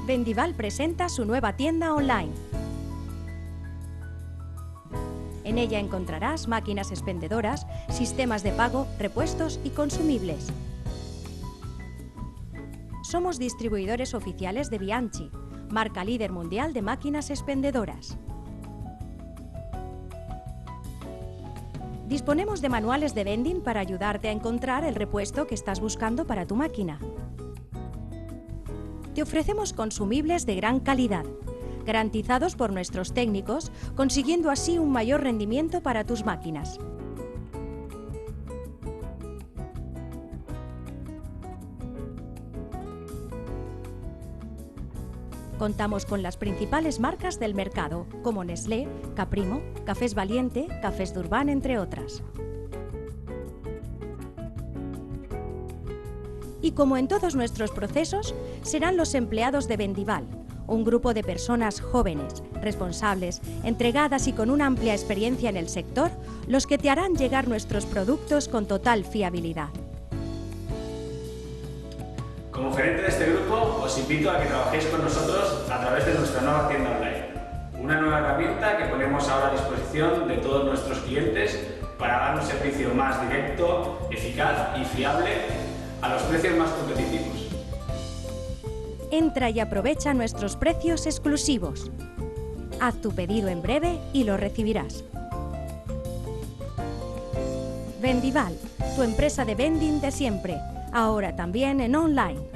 Vendival presenta su nueva tienda online. En ella encontrarás máquinas expendedoras, sistemas de pago, repuestos y consumibles. Somos distribuidores oficiales de Bianchi, marca líder mundial de máquinas expendedoras. Disponemos de manuales de vending para ayudarte a encontrar el repuesto que estás buscando para tu máquina. Te ofrecemos consumibles de gran calidad, garantizados por nuestros técnicos, consiguiendo así un mayor rendimiento para tus máquinas. Contamos con las principales marcas del mercado, como Nestlé, Caprimo, Cafés Valiente, Cafés Durban, entre otras. Y como en todos nuestros procesos, serán los empleados de Vendival, un grupo de personas jóvenes, responsables, entregadas y con una amplia experiencia en el sector, los que te harán llegar nuestros productos con total fiabilidad. Como gerente de este grupo, os invito a que trabajéis con nosotros a través de nuestra nueva tienda online. Una nueva herramienta que ponemos ahora a disposición de todos nuestros clientes para dar un servicio más directo, eficaz y fiable a los precios más competitivos. Entra y aprovecha nuestros precios exclusivos. Haz tu pedido en breve y lo recibirás. Vendival, tu empresa de vending de siempre, ahora también en online.